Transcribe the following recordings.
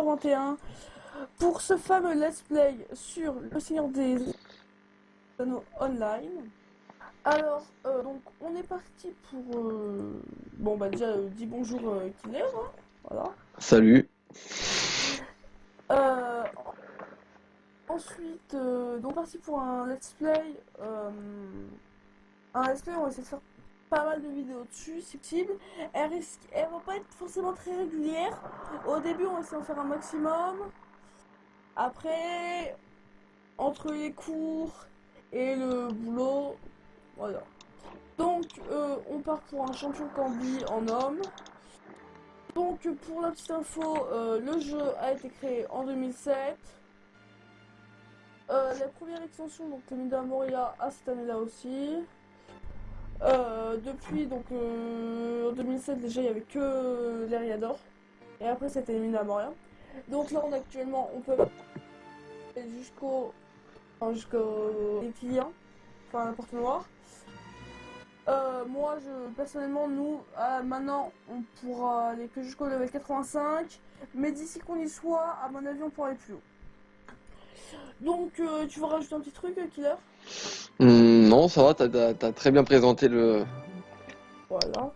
6h21 pour ce fameux let's play sur le Seigneur des Anneaux online. Alors, donc on est parti pour... Bon bah déjà, dis bonjour Killer, hein, voilà. Salut. Euh, Ensuite, donc parti pour un let's play. Un let's play, on va essayer de faire pas mal de vidéos dessus, si possible. Elle va pas être forcément très régulière. Au début, on va essayer d'en faire un maximum. Après, entre les cours et le boulot, voilà. Donc, on part pour un champion Cambi en homme. Donc, pour la petite info, le jeu a été créé en 2007. La première extension, donc les mines d'Amoria, à cette année-là aussi. Depuis, donc en 2007, déjà, il n'y avait que l'Eriador. Et après, c'était les mines d'Amoria. Donc là, actuellement, on peut aller jusqu'au clients, enfin la porte noire. Moi, personnellement, nous, maintenant, on pourra aller que jusqu'au level 85. Mais d'ici qu'on y soit, à mon avis, on pourra aller plus haut. Donc, tu veux rajouter un petit truc, Killer? Non, ça va, t'as très bien présenté le Voilà.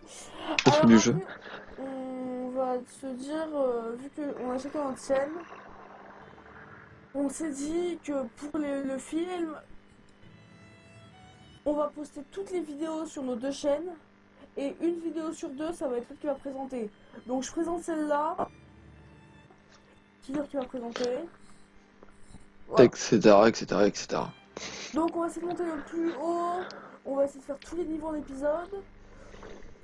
truc Alors du jeu. après, on va se dire, vu qu'on a chacun notre chaîne, on s'est dit que pour le film, on va poster toutes les vidéos sur nos deux chaînes. Et une vidéo sur deux, ça va être elle qui va présenter. Donc je présente celle-là. Qui dire qui va présenter. Voilà. Etc, etc, etc. Donc on va essayer de monter le plus haut. On va essayer de faire tous les niveaux d'épisode.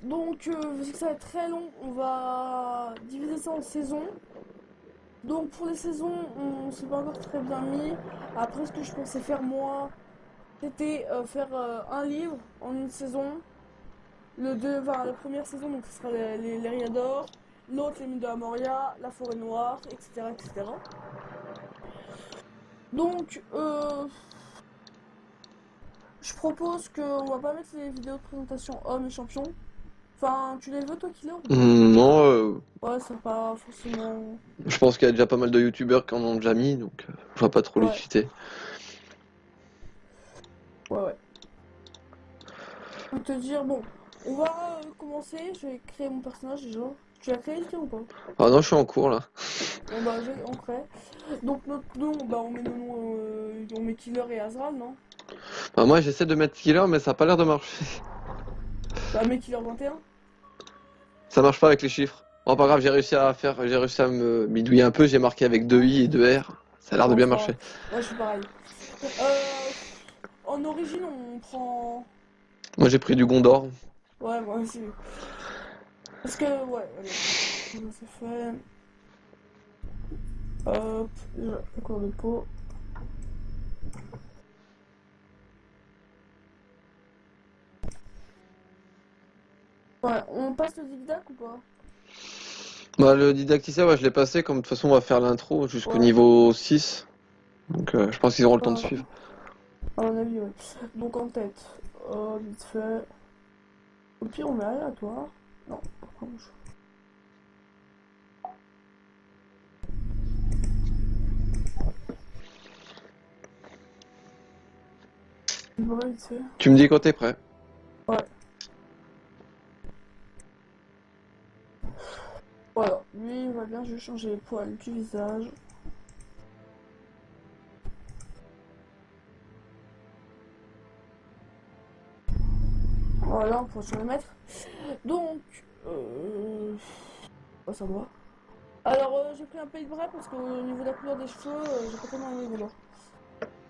Donc vu que ça va être très long, on va diviser ça en saisons. Donc pour les saisons, on s'est pas encore très bien mis. Après ce que je pensais faire moi, c'était faire un livre en une saison. La première saison, donc ce sera les Riadors. L'autre, les mines de Amoria, la forêt noire, etc. etc. Donc, je propose qu'on va pas mettre les vidéos de présentation hommes et champions. Enfin, tu les veux toi, Killer, ou pas? Non, Ouais, c'est pas forcément... je pense qu'il y a déjà pas mal de youtubeurs qui en ont déjà mis, donc je vois pas trop Ouais, l'utilité. ouais. Je vais te dire, bon, on va commencer. Je vais créer mon personnage déjà. Tu l'as créé, tiens, ou pas? Ah non, je suis en cours là. Bon, bah, on crée. Donc, notre nom, bah, on met nos noms, on met Killer et Azral, non? Bah, moi j'essaie de mettre killer, mais ça a pas l'air de marcher. Bah, met Killer 21. Ça marche pas avec les chiffres. Bon, pas grave, j'ai réussi à me bidouiller un peu, j'ai marqué avec 2 i et 2 r. Ça a l'air de Bon, bien ça va. marcher. Ouais, je suis pareil. Euh, En origine, on prend... Moi j'ai pris du Gondor. Ouais, moi aussi. Parce que, ouais, allez. C'est fait. Hop, déjà, accord de peau. Ouais, on passe le didacte ou pas? Bah le didacticien, ouais, je l'ai passé, comme de toute façon on va faire l'intro jusqu'au Ouais, niveau 6. Donc je pense qu'ils auront le temps de euh, suivre. à mon avis, ouais. Donc en tête, vite fait. Au pire, on met aléatoire. Non, par contre. Ouais, vite fait. Tu me dis quand t'es prêt. Ouais, voilà. Lui, il va bien, je vais changer les poils du visage. Voilà, on peut se le mettre. Donc, ouais, ça va. Alors, j'ai pris un paintbrush parce qu'au niveau de la couleur des cheveux, j'ai pas tellement aimé les couleurs.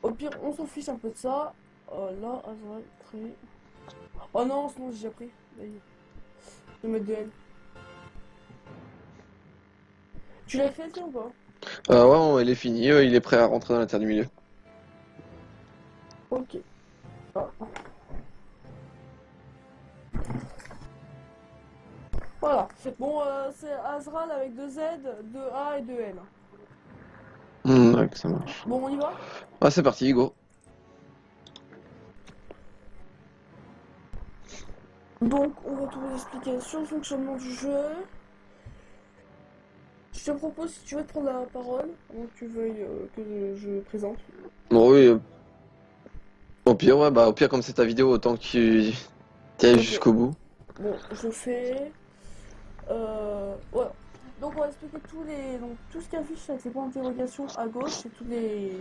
Au pire, on s'en fiche un peu de ça. Là, Azrael, créé. Oh non, sinon j'ai déjà pris. Vas-y. Je vais mettre de L. Tu l'as créé, tiens, ou pas? Ouais, il est fini, il est prêt à rentrer dans la terre du milieu. Ok. Ah. Voilà. Bon, c'est Azrael avec deux Z, deux A et deux L. Ouais, ça marche. Bon, on y va? Ah, c'est parti, go. Donc, on va tout vous expliquer sur le fonctionnement du jeu. Je te propose, si tu veux te prendre la parole, avant que tu veuilles que je présente. Bon, oui, au pire, ouais, bah, au pire, comme c'est ta vidéo, autant que tu ailles Ok, jusqu'au bout. bon, je fais. Voilà. Donc on va expliquer donc, tout ce qui affiche avec les points d'interrogation à gauche, c'est tous les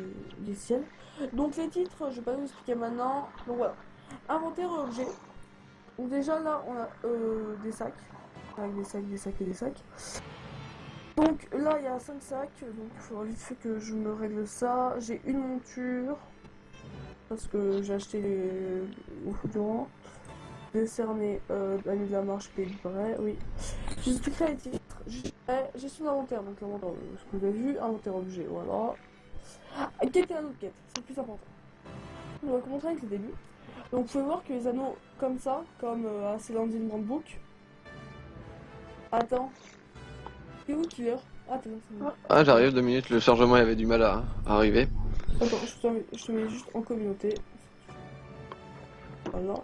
ciels. Donc les titres, je vais pas vous expliquer maintenant. Donc voilà. Inventaire et objet. Donc déjà là, on a des sacs. Avec des sacs, des sacs et des sacs. Donc là, il y a 5 sacs. Donc il faudra vite fait que je me règle ça. J'ai une monture. Parce que j'ai acheté au fond du rang. Décerné l'année de la marche qui est livré, oui. J'expliquerai les titres. Gestion d'inventaire, donc l'inventaire, ce que vous avez vu, inventaire objet, voilà. Quête et un autre quête, c'est le plus important. On va commencer avec le début. Donc vous pouvez voir que les anneaux comme ça, comme à Celandine Brandbook. Attends. C'est où Killer? Attends, c'est bon. Ah, j'arrive, 2 minutes, le chargement il avait du mal à arriver. Attends, je te mets juste en communauté. Voilà.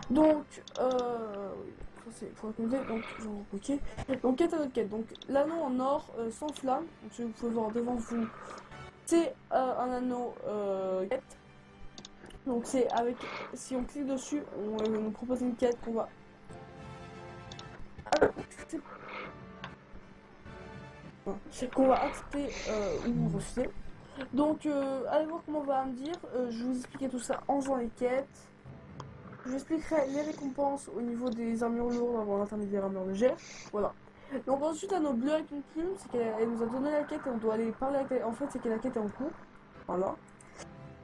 Donc, oui, ça c'est pour la communauté, donc je vais ok. Donc, quête à notre quête. Donc, l'anneau en or sans flamme, donc vous pouvez voir devant vous, c'est un anneau quête. Donc, c'est avec, si on clique dessus, on nous propose une quête qu'on va. Qu'on va accepter ou refuser. Donc, allez voir comment on va me dire. Je vais vous expliquer tout ça en faisant les quêtes. Je vous expliquerai les récompenses au niveau des armures lourdes avant l'intermédiaire armure légère. Voilà. Donc ensuite, l'anneau bleu avec une plume, c'est qu'elle nous a donné la quête et on doit aller parler avec elle. En fait, c'est que la quête est en cours. Voilà.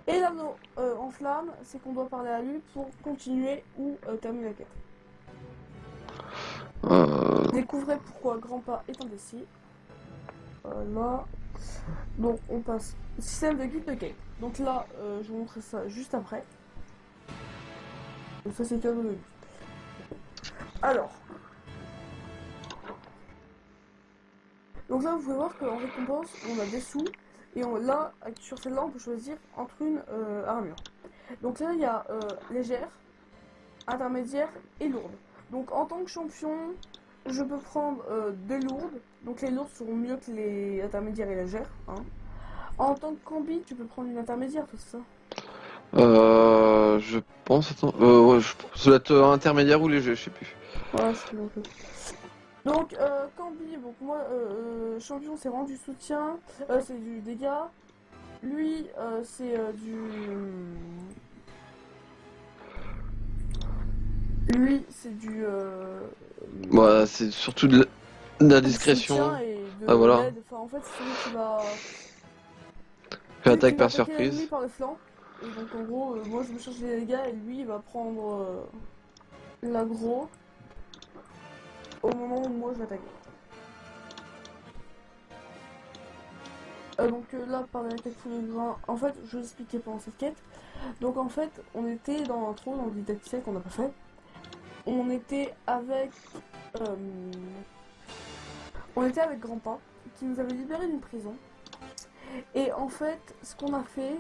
Et l'anneau en flamme, c'est qu'on doit parler à lui pour continuer ou terminer la quête. Découvrez pourquoi Grandpa est indécis. Voilà. Donc on passe. Système de guide de quête. Donc là, je vous montrerai ça juste après. Donc ça c'est cadeau de vie. Alors. Donc là vous pouvez voir qu'en récompense on a des sous. Et là, sur celle-là on peut choisir entre une armure. Donc là il y a légère, intermédiaire et lourde. Donc en tant que champion, je peux prendre des lourdes. Donc les lourdes seront mieux que les intermédiaires et légères. Hein. En tant que combi, tu peux prendre une intermédiaire, tout ça. Je pense, attends, ouais, ça doit être intermédiaire ou léger, je sais plus. Voilà, c'est bon. Donc, Cambi, donc moi, champion, c'est vraiment du soutien, c'est du dégât. Lui, c'est du. Lui, c'est du. Bah, c'est surtout de la discrétion. Soutien et de Ah, voilà. l'aide. Enfin, en fait, c'est celui qui va. Fait Celui attaque qui va par attaquer l'ennemi surprise. par le flanc. Et donc, en gros, moi, je me charge les dégâts et lui, il va prendre l'aggro au moment où moi je l'attaque. Donc là, par la quête de grain, en fait, je vous expliquais pendant cette quête. Donc en fait, on était dans l'intro, dans le didacticiel qu'on n'a pas fait. On était avec... on était avec Grandpa, qui nous avait libéré d'une prison. Et en fait, ce qu'on a fait,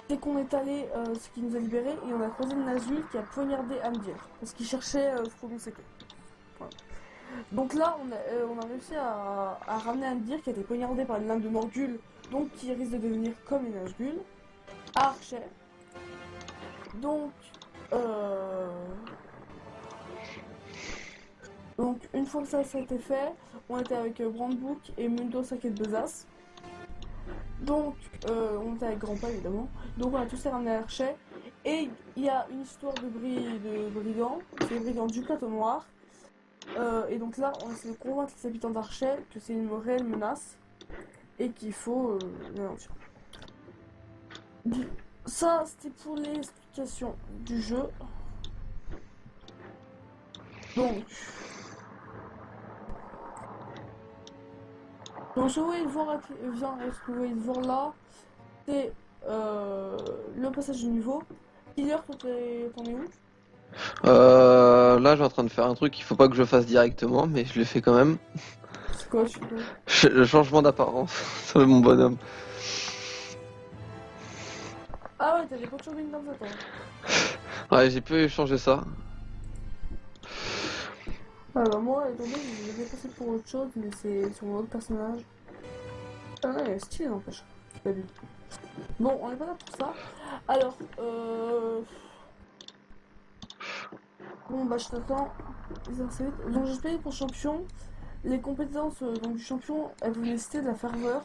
c'est qu'on est allé, ce qui nous a libéré, et on a croisé le Nazul qui a poignardé Amdir, parce qu'il cherchait Frodon Secret. Voilà. Donc là, on a réussi à ramener Amdir qui a été poignardé par une lame de Morgul, donc qui risque de devenir comme une Nazgûl, à Archer. Donc, une fois que ça a été fait, on était avec Brandbook et Mundo Saket Bezas. Donc, on était avec Grandpa évidemment. Donc, on a tous les ramenés à Archer. Et il y a une histoire de brigands, c'est les brigands du plateau noir. Et donc là, on essaie de convaincre les habitants d'Archer que c'est une réelle menace et qu'il faut l'anéantir. Ça, c'était pour l'explication du jeu. Donc, ce que vous voyez le voir là, c'est le passage du niveau. Killer, toi, t'en es où? Là, je suis en train de faire un truc qu'il faut pas que je fasse directement, mais je le fais quand même. C'est quoi, je sais pas. Le changement d'apparence sur mon bonhomme. Ah ouais, t'as des pots de shopping comme ça, toi. Ouais, j'ai pu changer ça. Alors moi, étant donné que je vais passer pour autre chose, mais c'est sur mon autre personnage. Ah non, il est stylé, n'empêche. Pas du tout. Bon, on n'est pas là pour ça. Alors, bon, bah je t'attends. Donc j'explique pour champion. Les compétences donc, du champion, elles vont nécessiter de la ferveur.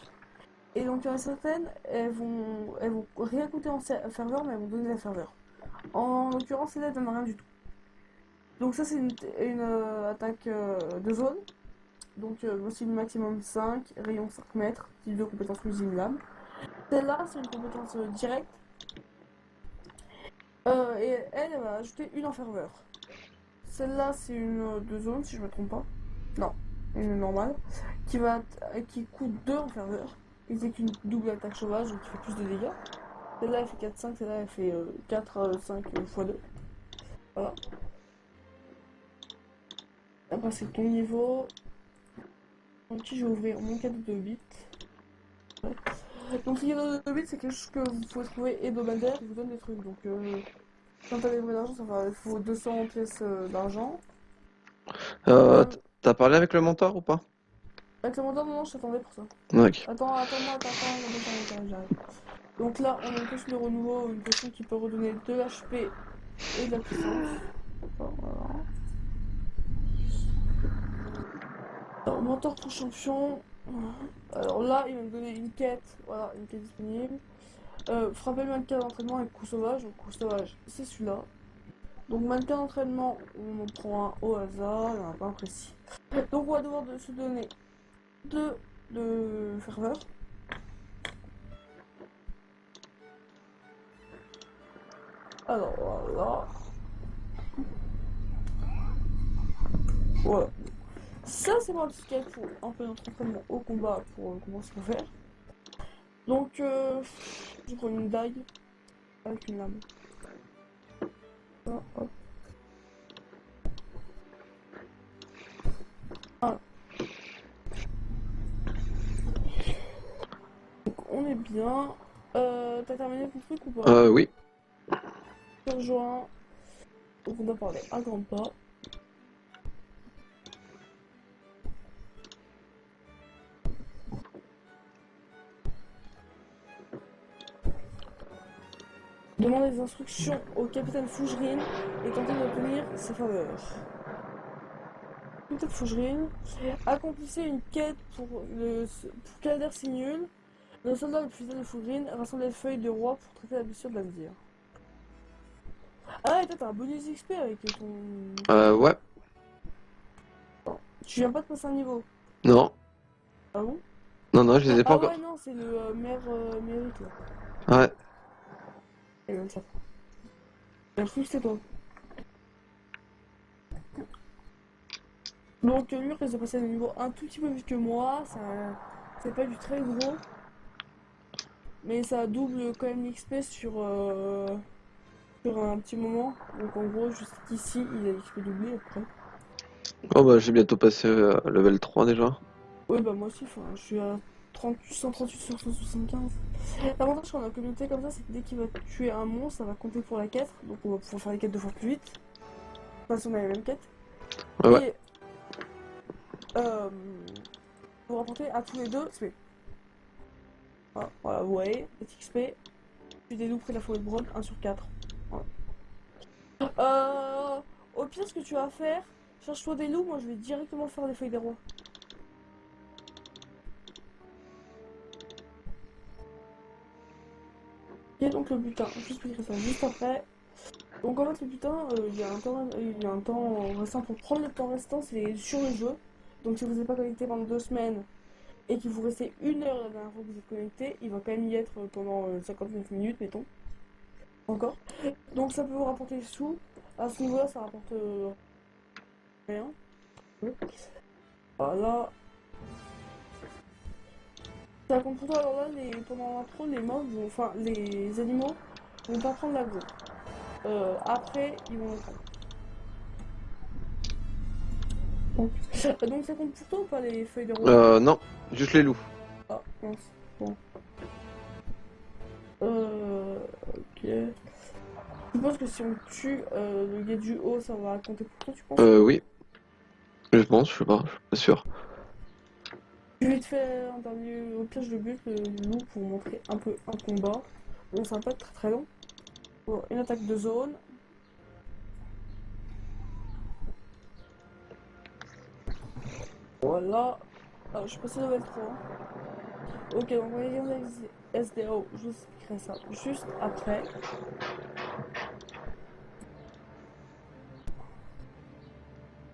Et donc il y en a certaines, elles vont rien coûter en ferveur, mais elles vont donner de la ferveur. En l'occurrence, celle-là, elle donne rien du tout. Donc ça, c'est une attaque de zone. Donc voici le maximum 5, rayon 5 mètres, type de compétence musimilable. Celle-là, c'est une compétence directe. Et elle, elle va ajouter une en ferveur. Celle-là, c'est une de zone, si je me trompe pas. Non, une normale. Qui coûte 2 en ferveur. Et c'est qu'une double attaque sauvage, donc qui fait plus de dégâts. Celle-là, elle fait 4-5, celle-là, elle fait 4-5 x 2. Voilà. Après, c'est ton niveau. Donc, je vais ouvrir mon cadeau de bits. Ouais. Donc, le cadeau de bits, c'est quelque chose que vous pouvez trouver hebdomadaire qui vous donne des trucs. Donc, quand t'as des vrais d'argent, il faut 200 pièces d'argent. T'as parlé avec le mentor ou pas? Avec le montant, non, je t'attendais pour ça. Ok. Attends-moi, j'arrive. Donc là, on a une potion de renouveau, une potion qui peut redonner de l'HP et de la puissance. D'accord, voilà. Alors, mentor pour champion. Alors là, il va me donner une quête. Voilà, une quête disponible. Frapper le mannequin d'entraînement avec coup sauvage. Donc, coup sauvage, c'est celui-là. Donc, mannequin d'entraînement, on en prend un au hasard, il n'y en a pas un précis. Donc, on va devoir se donner 2 de ferveur. Alors, voilà. Voilà. Ça, c'est moi petit quête pour un peu notre entraînement au combat pour commencer à faire. Donc, je prends une dague avec une lame. Hop, hop. Voilà. Donc, on est bien. T'as terminé ton truc ou pas? Oui. Je te rejoins. Donc, on doit parler à grands pas. Demande des instructions au capitaine Fougerine et tenter d'obtenir ses faveurs. Capitaine Fougerine, accomplissez une quête pour Calder Signul. Le soldat le plus fidèle de Fougerine rassemble les feuilles de roi pour traiter la blessure de la vizir. Ah, et toi, t'as un bonus XP avec ton. Ouais. Tu viens pas de passer un niveau. Non. Ah bon? Non, je les ai pas Ah encore. ouais, non, c'est le maire mérite là. Ouais. Et même ça. Merci, c'est toi. Donc lui risque de passer à un niveau un tout petit peu plus que moi, ça c'est pas du très gros, mais ça double quand même l'XP sur un petit moment. Donc en gros jusqu'ici il a l'XP doublé après. Oh bah j'ai bientôt passé level 3 déjà. Ouais bah moi aussi, enfin, je suis à 138 sur 175. L'avantage quand on a une communauté comme ça, c'est que dès qu'il va tuer un monstre, ça va compter pour la quête, donc on va pouvoir faire les quêtes 2 fois plus vite. Enfin si on a les mêmes quêtes. Ouais. Et vous rapportez à tous les deux XP. Voilà, vous voyez, petit XP. Tu des loups près de la forêt de Bronn, 1 sur 4. Voilà. Au pire, ce que tu vas faire, cherche-toi des loups, moi je vais directement faire les feuilles des rois. Et donc le butin, je t'expliquerai ça juste après. Donc en fait le butin, il y a un temps restant pour prendre le temps restant, c'est sur le jeu. Donc si vous n'êtes pas connecté pendant 2 semaines et qu'il vous restait 1 heure la dernière fois que vous êtes connecté, il va quand même y être pendant 59 minutes, mettons. Encore. Donc ça peut vous rapporter des sous. À ce niveau-là, ça rapporte rien. Voilà. Ça compte pour toi. Alors là, pendant l'intro, les mobs, enfin les animaux, vont pas prendre l'aggro. Après, ils vont le prendre. Donc ça compte pour toi ou pas les feuilles de roi? Non, juste les loups. Ah, mince. Bon. Ok. Tu penses que si on tue le gars du haut, ça va compter pour toi, tu penses? Oui. Je pense, je sais pas, je suis pas sûr. Je vais te faire un dernier au piège de but, le loup, pour montrer un peu un combat. Bon, ça va pas être très très long. Bon, une attaque de zone. Voilà. Ah, je suis passé level 3. Ok, donc on va regarder les SDO. Je vous expliquerai ça juste après.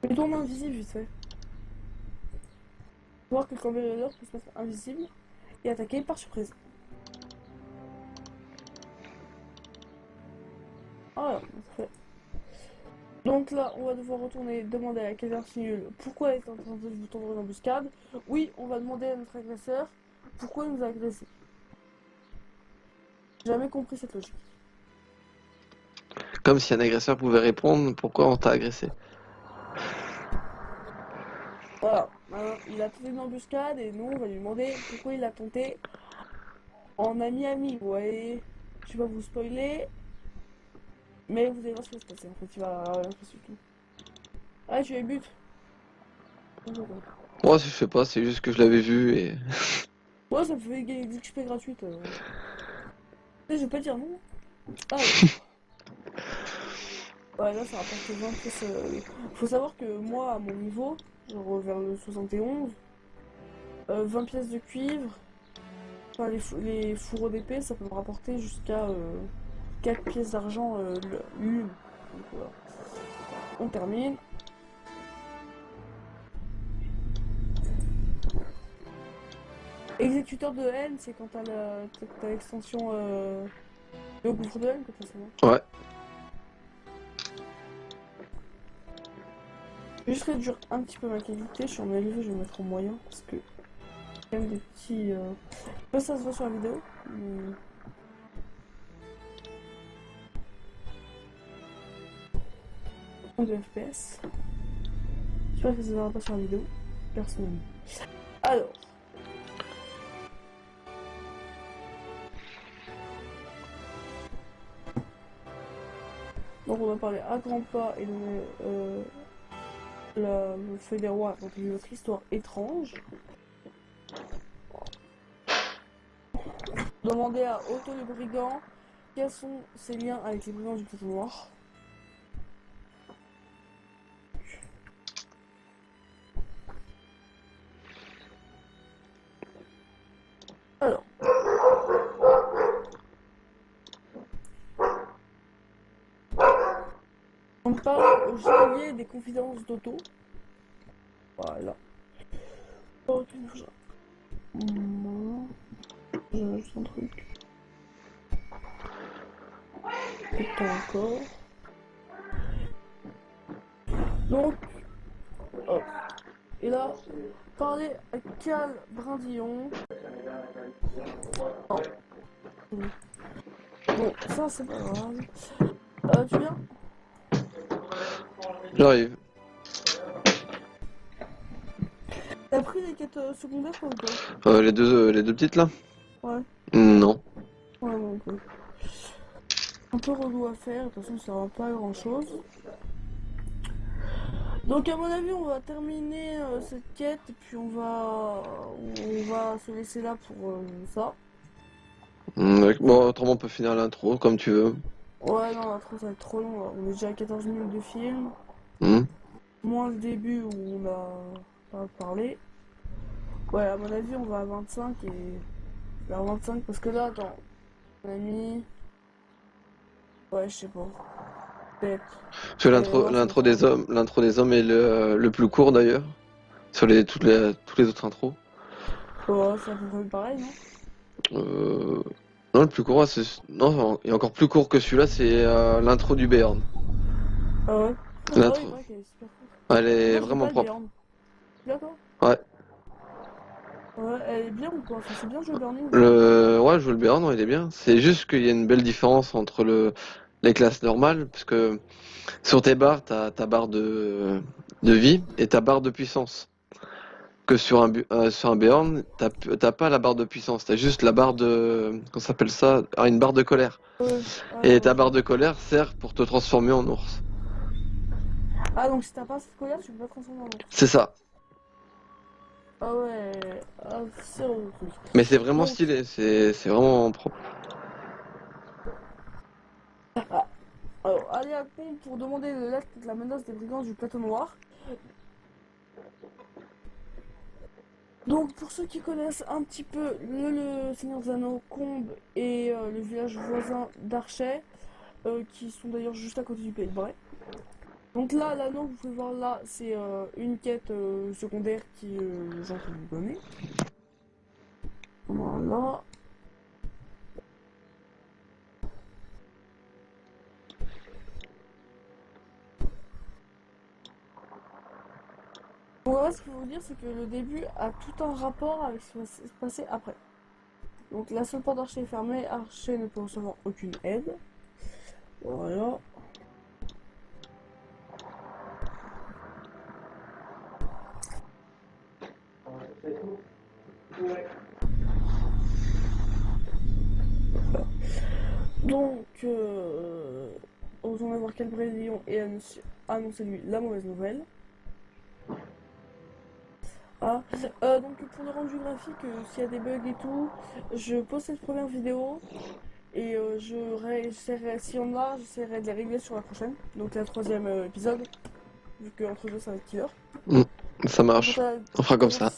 Je tourne invisible vite fait. Faut voir que quand Véloteur peut se mettre invisible et attaquer par surprise. Voilà, c'est fait. Donc là, on va devoir retourner demander à Kevin Sinul pourquoi il est en train de vous tendre une embuscade. Oui, on va demander à notre agresseur pourquoi il nous a agressé. J'ai jamais compris cette logique. Comme si un agresseur pouvait répondre pourquoi on t'a agressé. Voilà, maintenant, il a tenté une embuscade et nous, on va lui demander pourquoi il a tenté en ami-ami. Vous voyez, je vais pas vous spoiler, mais vous allez voir ce qui va se passer. En fait, il va rien faire du tout. Ah, tu as eu but. Moi, je sais pas, c'est juste que je l'avais vu et. Ouais, ça me fait gagner des XP gratuites. Je vais pas dire non. Ah, ouais, là, ça rapporte 20 plus. Faut savoir que moi, à mon niveau, genre vers le 71, 20 pièces de cuivre, enfin, les fourreaux d'épée, ça peut me rapporter jusqu'à 4 pièces d'argent l'une. Donc voilà. On termine. Exécuteur de haine, c'est quand t'as l'extension le gouffre de haine que t'as ça, non? Ouais. Je vais juste réduire un petit peu ma qualité, je suis en élevé, je vais mettre en moyen parce que quand même des petits. Ça se voit sur la vidéo. De FPS. J'espère que ça ne verra pas sur la vidéo. Personnellement. Alors. Donc on va parler à grands pas et donner le feuille des rois donc notre histoire étrange. Demander à Otto le brigand quels sont ses liens avec les brigands du plateau noir. Alors. On parle au joaillier des confidences d'Otto. Voilà. Ok, j'ai juste un truc. Putain encore. Donc, hop. Et là, parler à Cal Brindillon. Non. Bon, ça c'est pas grave. Tu viens? J'arrive. T'as pris les quêtes secondaires ou pas? Les deux petites là? Ouais. Non. Ouais, bon, ok. Un peu relou à faire, de toute façon ça va pas grand chose. Donc à mon avis on va terminer cette quête et puis on va se laisser là pour ça. Bon, autrement on peut finir l'intro comme tu veux. Ouais non l'intro ça va être trop long là. On est déjà à 14 minutes de film. Moins le début où on a pas parlé. Ouais à mon avis on va à 25 et vers 25 parce que là attends. On a mis. Ouais je sais pas. Peut-être. Parce que l'intro des hommes est le plus court d'ailleurs. Sur toutes les autres intros. Ouais c'est à peu près pareil non? Non, le plus court, non, il est encore plus court que celui-là, c'est l'intro du Béarn. Ah ouais? L'intro. Ah oui, qu'elle est super cool. Elle est Moi, je vraiment l'ai pas, propre. Bjorn. Bien toi? Ouais. Ouais, elle est bien ou quoi? Enfin, c'est bien joué Burning. Ouais, je joue le Béarn, non, il est bien. C'est juste qu'il y a une belle différence entre les classes normales, parce que sur tes barres, t'as ta barre de vie et ta barre de puissance. Que sur un Béarn, t'as pas la barre de puissance, t'as juste la barre de. Qu'on s'appelle ça? Ah, une barre de colère. Ouais. Et ta barre de colère sert pour te transformer en ours. Ah, donc si t'as pas cette colère, tu peux pas transformer en ours. C'est ça. Ah ouais, ah, c'est le truc. Mais c'est vraiment Donc, stylé, c'est vraiment propre. alors, allez à compte pour demander de l'aide contre la menace des brigands du plateau noir. Donc, pour ceux qui connaissent un petit peu le Seigneur des Anneaux, Combe et le village voisin d'Archet, qui sont d'ailleurs juste à côté du Pays de Bray. Donc là, l'anneau que vous pouvez voir là, c'est une quête secondaire qui les gens peuvent vous donner. Voilà. Donc là, ce qu'il faut vous dire, c'est que le début a tout un rapport avec ce qui va se passer après. Donc la seule porte d'Archet est fermée, Archet ne peut recevoir aucune aide. Voilà. Donc, on va voir quel Lion et annoncé lui la mauvaise nouvelle. Ah, donc pour le rendu graphique, s'il y a des bugs et tout, je pose cette première vidéo et j'essaierai, s'il y en a, j'essaierai de les régler sur la prochaine, donc la troisième épisode, vu qu'entre deux ça va être killer. Ça marche. On fera comme ça.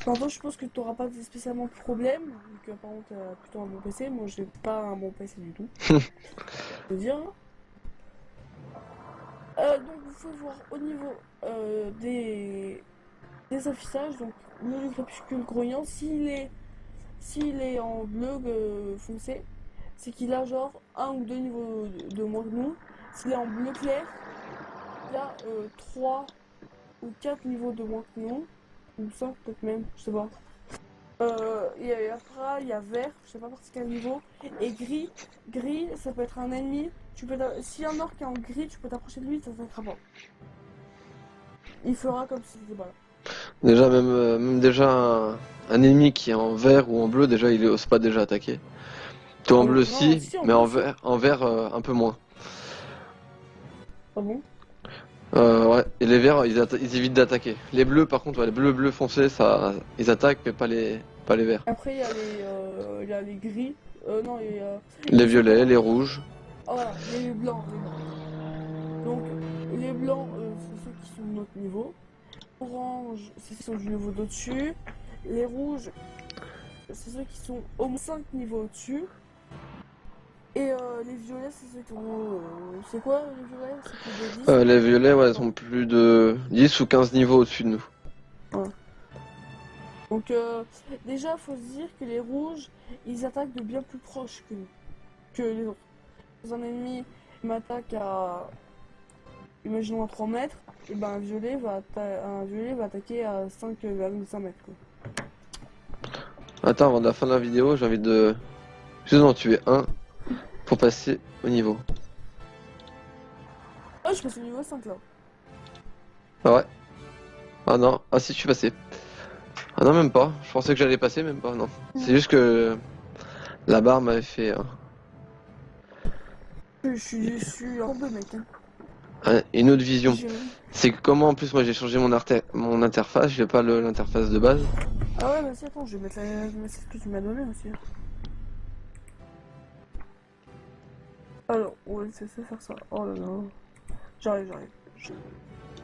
Maintenant, je pense que tu n'auras pas spécialement de problème, vu que par contre, tu as plutôt un bon PC. Moi, j'ai pas un bon PC du tout. Je veux dire. Donc, vous pouvez voir au niveau des affichages. Donc, le crépuscule grognant, s'il est en bleu foncé, c'est qu'il a genre un ou deux niveaux de moins que nous. S'il est en bleu clair, il a 3 ou 4 niveaux de moins que nous. Ou 5 peut-être même, je sais pas. Et après, il y a vert, je sais pas par quel niveau. Et gris, ça peut être un ennemi. Si un orc est en gris, tu peux t'approcher de lui, ça t'attaquera pas. Il fera comme si c'était pas là. Déjà, même déjà un ennemi qui est en vert ou en bleu, déjà il ose pas déjà attaquer. Toi en bleu Non, si, si, en mais bleu, en vert un peu moins. Ah bon? Ouais, et les verts ils évitent d'attaquer. Les bleus par contre, ouais, les bleus foncés, ça, ils attaquent mais pas les verts. Après, il y a les gris. Non, il y a... Les violets, les rouges. Ah, voilà, les blancs, Donc, les blancs, c'est ceux qui sont de notre niveau. Orange, c'est ceux qui sont du niveau d'au-dessus. Les rouges, c'est ceux qui sont au moins 5 niveaux au-dessus. Et les violets, c'est ceux qui ont... c'est quoi les violets? C'est plus de 10? Les violets, ouais, ils sont plus de 10 ou 15 niveaux au-dessus de nous. Ouais. Donc déjà, faut se dire que les rouges, ils attaquent de bien plus proche que les autres. Quand un ennemi m'attaque à, imaginons à 3 mètres, et ben un violet va attaquer à 5,5 mètres. Quoi. Attends, avant de la fin de la vidéo, j'ai envie de juste en tuer un pour passer au niveau. Oh, je passe au niveau 5 là. Ah ouais. Ah non, ah si, je suis passé. Ah non, même pas. Je pensais que j'allais passer, même pas, non. C'est juste que la barre m'avait fait Je suis en deux mec. Hein. une autre vision. C'est que comment en plus moi j'ai changé mon interface, j'ai pas l'interface de base. Ah ouais, bah si, attends, je vais mettre ce que tu m'as donné aussi. Alors, on va essayer de faire ça. Oh là là. J'arrive.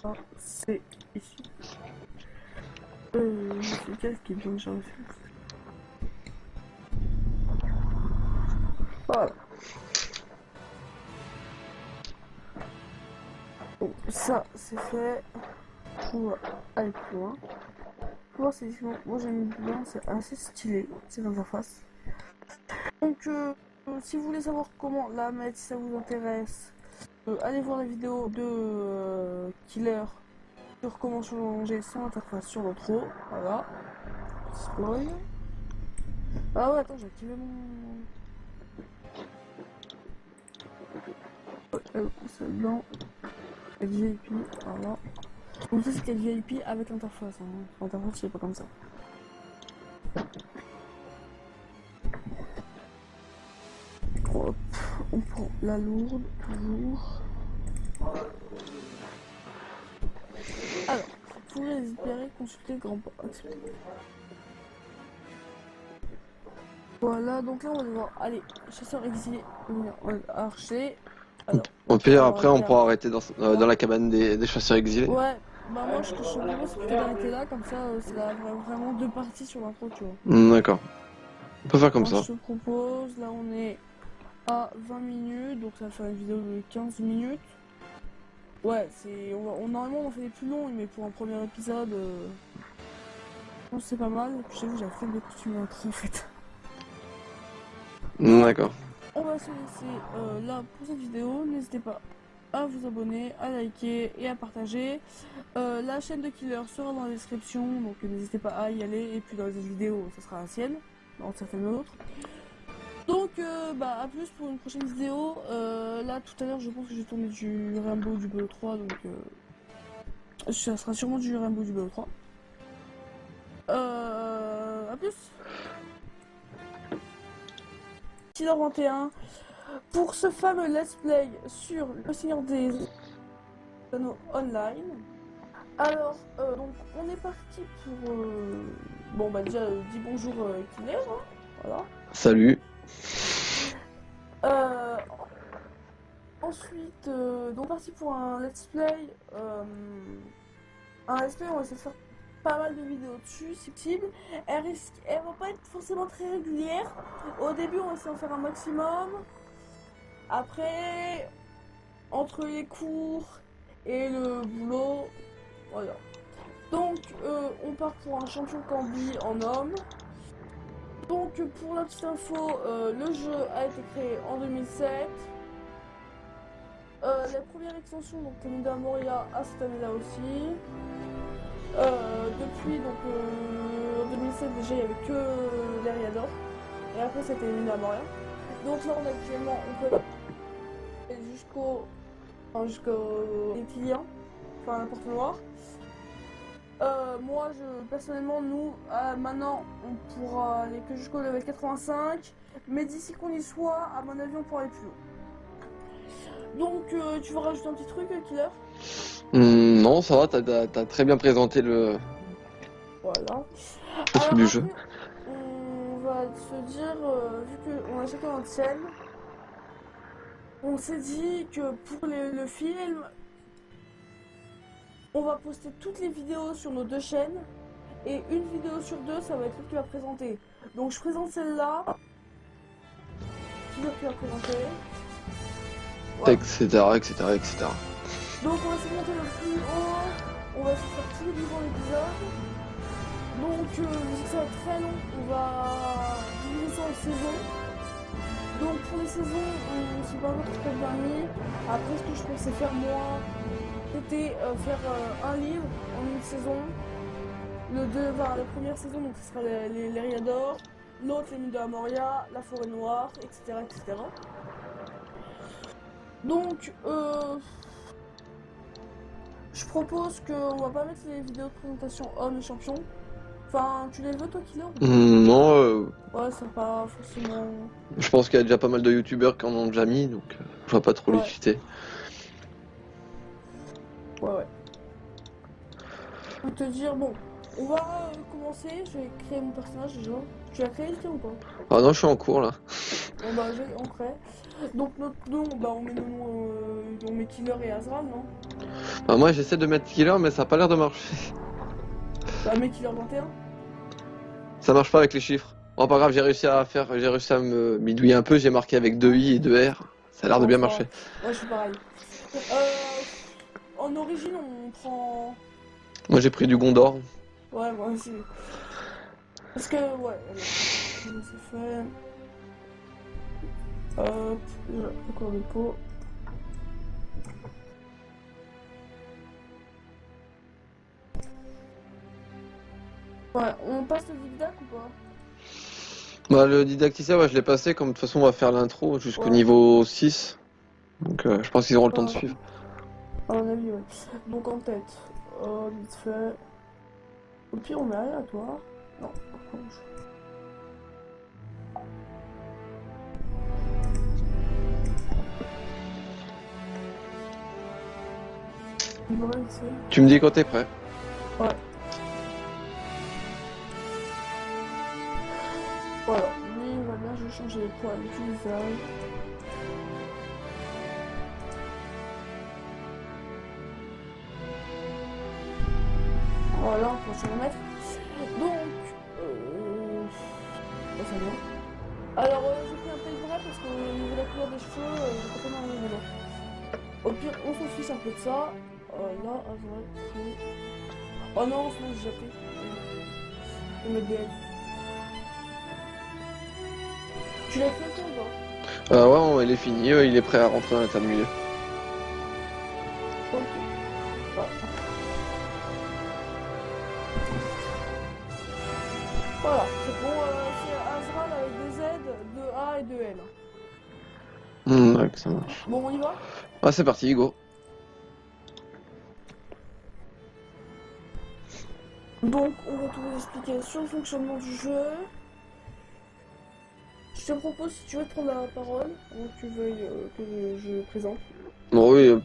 Ah, c'est ici. C'est qu'est-ce qui est bien que j'ai reçu. Voilà. Bon, ça, c'est fait. On va aller plus loin. Pour voir, moi j'aime bien, c'est assez stylé, cette interface. Donc, si vous voulez savoir comment la mettre, si ça vous intéresse, allez voir la vidéo de Killer sur comment changer son interface sur l'intro. Voilà. Spoil. Ah ouais, attends, j'ai activé mon. C'est blanc. Avec VIP, voilà. Donc ça c'était VIP avec l'interface. Hein. L'interface c'est pas comme ça. Hop. On prend la lourde, toujours. Alors, vous pouvez espérer consulter le grand port. Voilà, donc là on va devoir aller chasseur exilé, archer. Alors, Au pire, après, on regarde. pourra arrêter dans la cabane des chasseurs exilés. Ouais, bah moi ce que je te propose c'est plutôt d'arrêter là, comme ça c'est vraiment deux parties sur l'intro, tu vois. D'accord. On peut faire comme Moi ça. je te propose, là on est à 20 minutes, donc ça va faire une vidéo de 15 minutes. Ouais, normalement on en fait des plus longs, mais pour un premier épisode, je pense que c'est pas mal. Je sais que j'ai fait des costumes d'intro en fait. D'accord. On va se laisser là pour cette vidéo. N'hésitez pas à vous abonner, à liker et à partager. La chaîne de Killer sera dans la description, donc n'hésitez pas à y aller. Et puis dans les autres vidéos, ça sera la sienne, dans certaines autres. Donc bah à plus pour une prochaine vidéo. Là tout à l'heure je pense que j'ai tourné du Rainbow du BO3, donc ça sera sûrement du Rainbow du BO3. À plus. Killer 21 pour ce fameux let's play sur le Seigneur des Anneaux online. Alors donc on est parti pour bon bah déjà dis bonjour Killer, hein, voilà. Salut. Ensuite donc parti pour un let's play on va essayer de faire pas mal de vidéos dessus si possible. Elle va pas être forcément très régulière. Au début on va essayer d'en faire un maximum. Après, entre les cours et le boulot, voilà. Donc, on part pour un champion Cambi en homme. Donc, pour la petite info, le jeu a été créé en 2007. La première extension, donc Temuda Moria, à cette année-là aussi. Depuis, donc, en 2007, déjà, il n'y avait que l'Eriador. Et après, c'était Temuda Moria. Donc là, on a actuellement, on peut jusqu'au étilien, enfin la porte noire. Moi, personnellement, nous, maintenant, on pourra aller que jusqu'au level 85, mais d'ici qu'on y soit, à mon avis, on pourra aller plus haut. Donc, tu veux rajouter un petit truc, Killer? Non, ça va, t'as très bien présenté le Voilà. truc du jeu. On va se dire, vu qu'on a chacun notre chaîne, on s'est dit que pour le film, on va poster toutes les vidéos sur nos deux chaînes et une vidéo sur deux, ça va être lui qui va présenter. Donc je présente celle-là, qui va présenter, Voilà. Etc. Donc on va se monter le plus haut, on va essayer de faire tous les niveaux d'épisode. Donc vu que ça va être très long, on va diviser ça en saisons. Donc pour les saisons, on s'est pas encore trop bien mis. Après ce que je pensais faire moi, c'était faire un livre en une saison. La première saison, donc ce sera les Riador, l'autre les Mines de la Moria, la Forêt Noire, etc. etc. Donc je propose qu'on va pas mettre les vidéos de présentation hommes et champions. Enfin, tu les veux toi, Killer? Non, Ouais, c'est pas forcément... je pense qu'il y a déjà pas mal de youtubeurs qui en ont déjà mis, donc je vois pas trop l'utilité. Ouais. Je vais te dire, bon, on va commencer, je vais créer mon personnage déjà. Tu l'as créé le tien ou pas? Ah non, je suis en cours là. Bon bah, on crée. Donc notre nom, bah on met nos noms, on met Killer et Azral, non? Bah, moi j'essaie de mettre Killer, mais ça a pas l'air de marcher. Bah mets Killer 21. Ça marche pas avec les chiffres. Bon, pas grave, j'ai réussi à me bidouiller un peu, j'ai marqué avec 2 I et 2 R. Ça a l'air de bien marcher. Ouais, je suis pareil. En origine, on prend... Moi j'ai pris du Gondor. Ouais, moi aussi. Parce que, ouais, c'est fait... Hop, déjà, encore de peau. Ouais, on passe le dictac ou pas? Bah le didacticien, ouais, je l'ai passé, comme de toute façon on va faire l'intro jusqu'au niveau 6. Donc je pense qu'ils auront le temps de suivre. À mon avis, ouais. Donc en tête, vite fait. Au pire, on met aléatoire. Non, j'aurais ici. Tu me dis quand t'es prêt. Ouais. Voilà, lui il va bien, je vais changer les poils du visage. Voilà, on peut se remettre. Donc, ça va. Alors, j'ai pris un peu de vrai parce que au niveau de la couleur des cheveux, j'ai pas mal de blanc. Au pire, on s'en fiche un peu de ça. Là, vrai, oh non, sinon j'ai déjà pris. Je vais mettre des L. Tu l'as fait toi ou pas? Ouais, il est fini, il est prêt à rentrer dans l'état de milieu. Ok. Ah. Voilà, c'est bon, c'est Azrael avec deux Z, deux A et deux L. Ouais, ça marche. Bon, on y va? Ah, c'est parti, go. Donc, on va tout vous expliquer sur le fonctionnement du jeu. Je te propose, si tu veux prendre la parole, ou que tu veuilles que je présente. Bon, oui.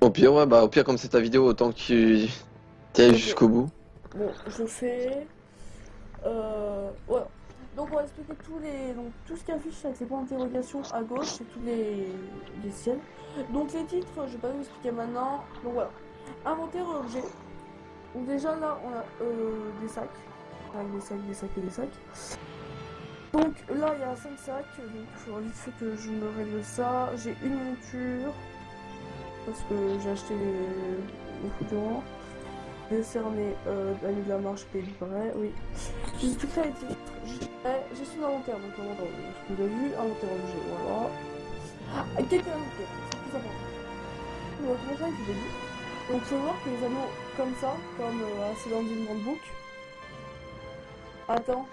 Au pire, ouais, bah, au pire, comme c'est ta vidéo, autant que tu ailles Ok. jusqu'au bout. Bon, je fais. Voilà. Donc, on va expliquer donc, tout ce qui affiche avec les points d'interrogation à gauche, c'est tous les ciels. Donc, les titres, je vais pas vous expliquer maintenant. Donc, voilà. Inventaire et objet. Donc, déjà là, on a des sacs. Avec des sacs, des sacs et des sacs. Donc, là, il y a 5 sacs. Donc, il faudra vite fait que je me règle ça. J'ai une monture. Parce que j'ai acheté les foudrants. Décerné l'année de la marche qui est livré, oui. J'expliquerai les titres. J'ai son inventaire, donc inventaire, ce que vous avez vu, inventaire objet, voilà. Quête et inventaire, c'est plus important. On va commencer avec le début. Donc faut voir que les anneaux comme ça, comme c'est dans une grande boucle. Attends.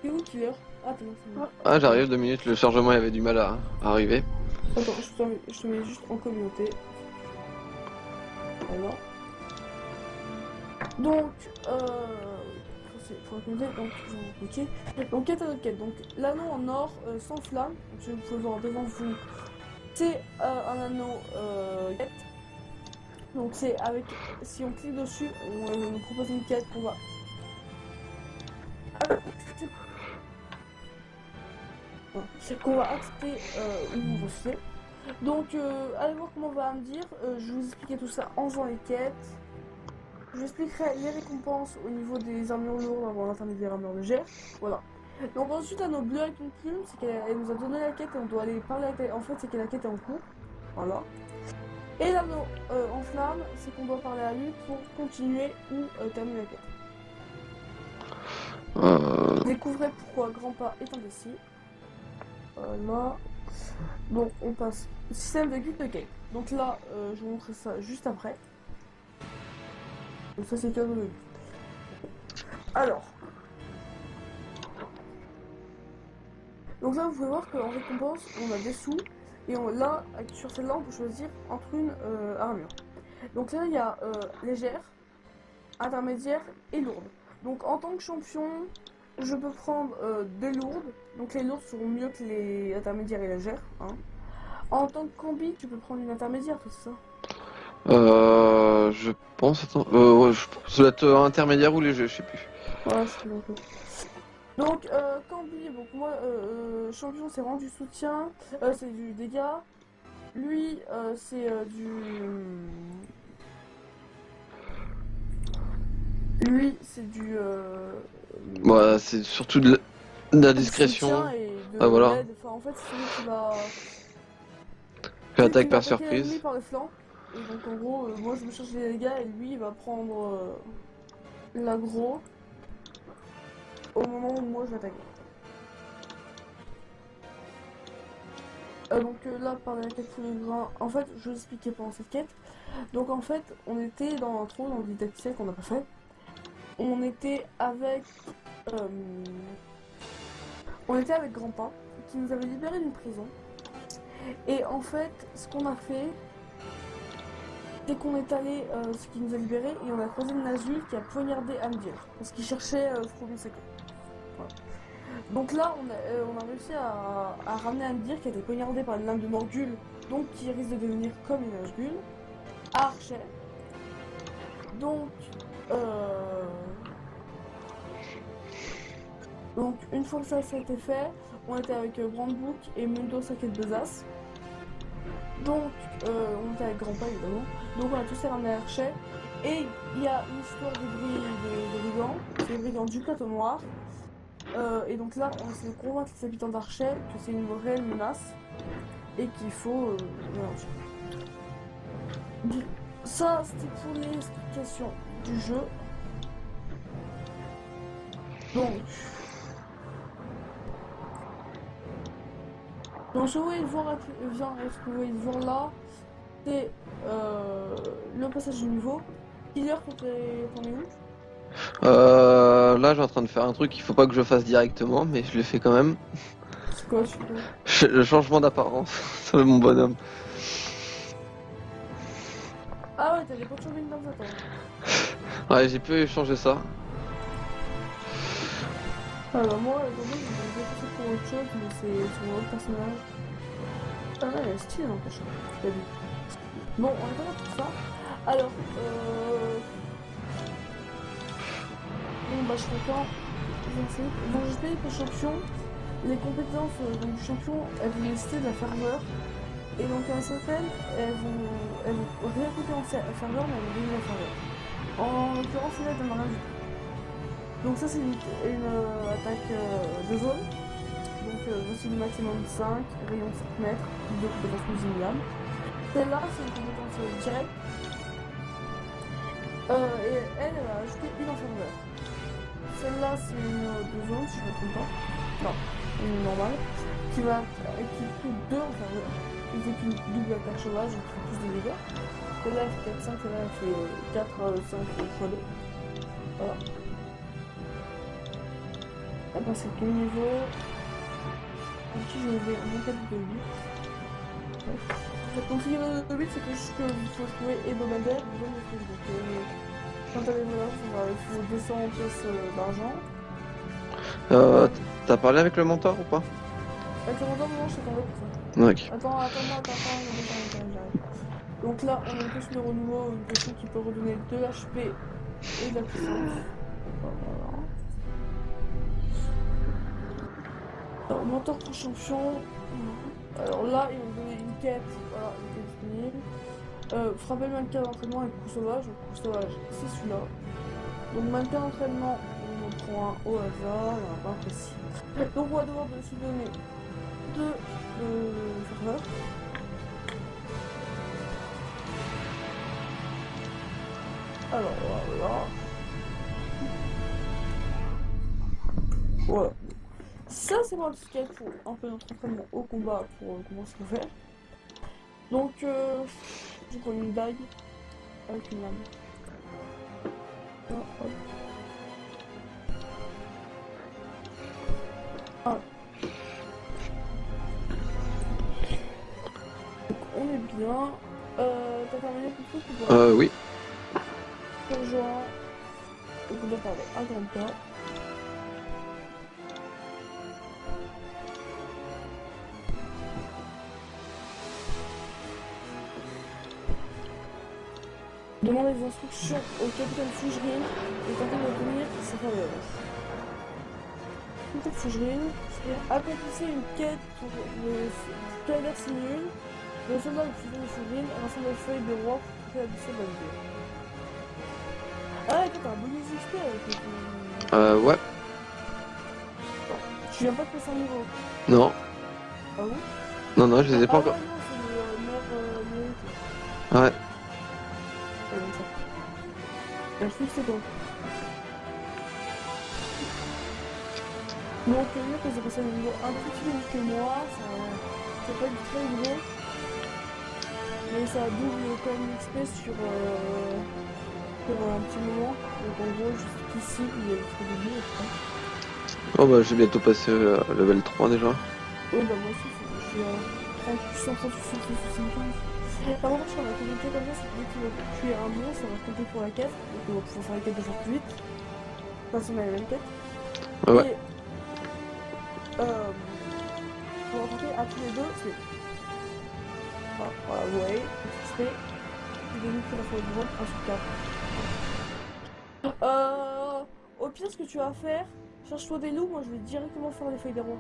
C'est où Killer? Attends, c'est bon. Ah, j'arrive, 2 minutes, le chargement avait du mal à arriver. Attends, je te mets juste en communauté. Voilà. Donc, faut raconter, donc, ok. Donc, quête à notre quête. Donc, l'anneau en or sans flamme, donc, je peux voir devant vous, c'est un anneau quête. Donc, c'est avec, si on clique dessus, on nous propose une quête qu'on va. Qu'on va accepter ou refuser. Donc, allez voir comment on va me dire. Je vais vous expliquer tout ça en faisant les quêtes. Je vous expliquerai les récompenses au niveau des armures lourdes avant l'intermédiaire armure légère. Voilà. Donc ensuite, l'anneau bleu avec une plume, c'est qu'elle nous a donné la quête et on doit aller parler avec elle. En fait, c'est que la quête est en cours. Voilà. Et l'anneau en flamme, c'est qu'on doit parler à lui pour continuer ou terminer la quête. Découvrez pourquoi Grandpa est indécis. Voilà. Donc on passe. Système de guide de quête. Donc là, je vous montrer ça juste après. Donc ça c'est cadeau de but. Alors. Donc là vous pouvez voir qu'en récompense on a des sous. Et là, sur celle-là on peut choisir entre une armure. Donc là il y a légère, intermédiaire et lourde. Donc en tant que champion, je peux prendre des lourdes. Donc les lourdes seront mieux que les intermédiaires et légères. Hein. En tant que combi, tu peux prendre une intermédiaire, c'est ça? Je pense, attends, ouais, ça doit être intermédiaire ou léger, je sais plus. Ouais, je sais pas. Donc, Cambi, donc moi, champion, c'est vraiment du soutien, c'est du dégât. Lui, c'est du. Lui, c'est du. Ouais, c'est surtout de la discrétion. Soutien et de Ah, voilà. l'aide. Enfin, en fait, c'est celui qui va. Puis attaque qui va par attaquer l'ennemi surprise. par le flanc. Et donc, en gros, moi, je me cherche les dégâts et lui, il va prendre l'aggro au moment où moi, je l'attaque. Donc là, par la quête sous les grains, en fait, je vais expliquer pendant cette quête. Donc en fait, on était dans l'intro, dans le didacticiel qu'on n'a pas fait. On était avec Grandpa, qui nous avait libéré d'une prison. Et en fait, ce qu'on a fait, c'est qu'on est allé, ce qui nous a libéré, et on a croisé Nazul qui a poignardé Amdir, parce qu'il cherchait Frodon Secret. Voilà. Donc là, on a réussi à ramener Amdir qui a été poignardé par une lame de Morgul, donc qui risque de devenir comme une Nazgûl. archer. Donc, une fois que ça a été fait, on était avec Brandbook et Mundo Saket Bezas. Donc, on était avec Grandpa évidemment. Donc, on a tous ramené archer. Et il y a une histoire de brigands, c'est les brigands du plateau noir. Et donc là, on essaie de convaincre les habitants d'Archet que c'est une réelle menace et qu'il faut ralentir. Ça, c'était pour l'explication du jeu. Donc, ce que vous voyez voir là, c'est le passage du niveau. Killer, t'en es où? Là, j'ai en train de faire un truc qu'il faut pas que je fasse directement, mais je le fais quand même. C'est quoi, tu peux? Le changement d'apparence sur mon bonhomme. Ah ouais, t'avais pas changé une dans ça, toi. Ouais, j'ai pu changer ça. Ah bah moi, attendez, je vais passer pour autre chose, mais c'est sur un autre personnage. Ah ouais, il y a style, n'empêche. T'as vu. Bon, on va voir tout ça. Alors, bon bah je suis content. Donc j'espère que le champion, les compétences donc, du champion, elles vont nécessiter de la ferveur. Et donc il y en a certaines, elles vont rien coûter en ferveur, mais elles vont donner la ferveur. En l'occurrence, là, elles donnent rien du tout. Donc ça c'est une attaque de zone. Donc voici le maximum 5, rayon 7 mètres, de compétences musémiales. Celle-là c'est une compétence directe. Et elle va ajouter une en ferveur. Celle-là c'est une de zone si je ne me trompe pas. Non, une normale. Qui coûte 2 en ferveur. Qui fait une double attaque sauvage, donc qui fait plus de dégâts. Celle-là elle fait 4-5, celle-là elle fait 4-5 x 2. Voilà. Après c'est ton niveau. Ici je vais monter de 8. Ouais. Donc si il y a de 8, c'est que juste qu'il faut trouver hebdomadaire, donc quand t'as les voleurs, il faut 200 pièces d'argent. T'as parlé avec le mentor ou pas? Avec le mentor, non, je suis tombé pour ça. Ok. Attends, j'arrive. Donc là, on a une potion de renouveau, une potion qui peut redonner 2 HP et de la puissance. Voilà. Alors, mentor pour champion. Alors là, ils vont donner une quête, voilà, une quête disponible. Frapper le mannequin d'entraînement avec coup sauvage. Donc, coup sauvage, c'est celui-là. Donc, mannequin d'entraînement, on en prend un au hasard, il n'y en a pas un précis. Donc, on va devoir se donner 2 ferveur. Alors, voilà. Voilà. Ça, c'est mon petit quête pour un peu notre entraînement au combat pour comment ce qu'on fait. Donc, je prends une bague avec une lame. Hop. Ah. Donc, on est bien. T'as terminé tout le truc ou pas? Oui. Rejoins. Donc, on doit parler à Grandpa. Demande des instructions au capitaine Fougerine et tentez d'obtenir sa faveur. Capitaine Fougerine, accomplissez une quête pour le Calder Simule. Le soldat du fusil de Fougerine rassemble les feuilles de roi pour créer la mission de la vidéo. Ah, toi t'as un bonus XP avec le. Ouais. Tu viens pas de passer un niveau. Non. Ah bon? Non, je les ai pas encore. Ah ouais, non, c'est le maire mérite. Ouais. Comme ça. Je trouve que c'est toi. Donc, le mec, ils ont passé un niveau un tout petit peu plus que moi, c'est pas du très gros, mais ça double quand même l'XP sur un petit moment. Donc, en gros, jusqu'ici, il y a le truc de vie, je crois. Oh bah j'ai bientôt passé level 3 déjà. Oui, bah moi aussi, je suis à 38, 50. Par contre, sur la communauté comme ça, c'est que dès que tu vas tuer un monstre, ça va compter pour la quête, donc on va pouvoir faire la quête 2 fois plus vite. Enfin, si on a la même quête. Ouais. Et, pour rencontrer à tous les deux, c'est. Ah, voilà, vous voyez, XP. des loups pour la forêt de bois, 1 sur 4. Au pire, ce que tu vas faire, cherche-toi des loups, moi je vais directement faire les feuilles des rois.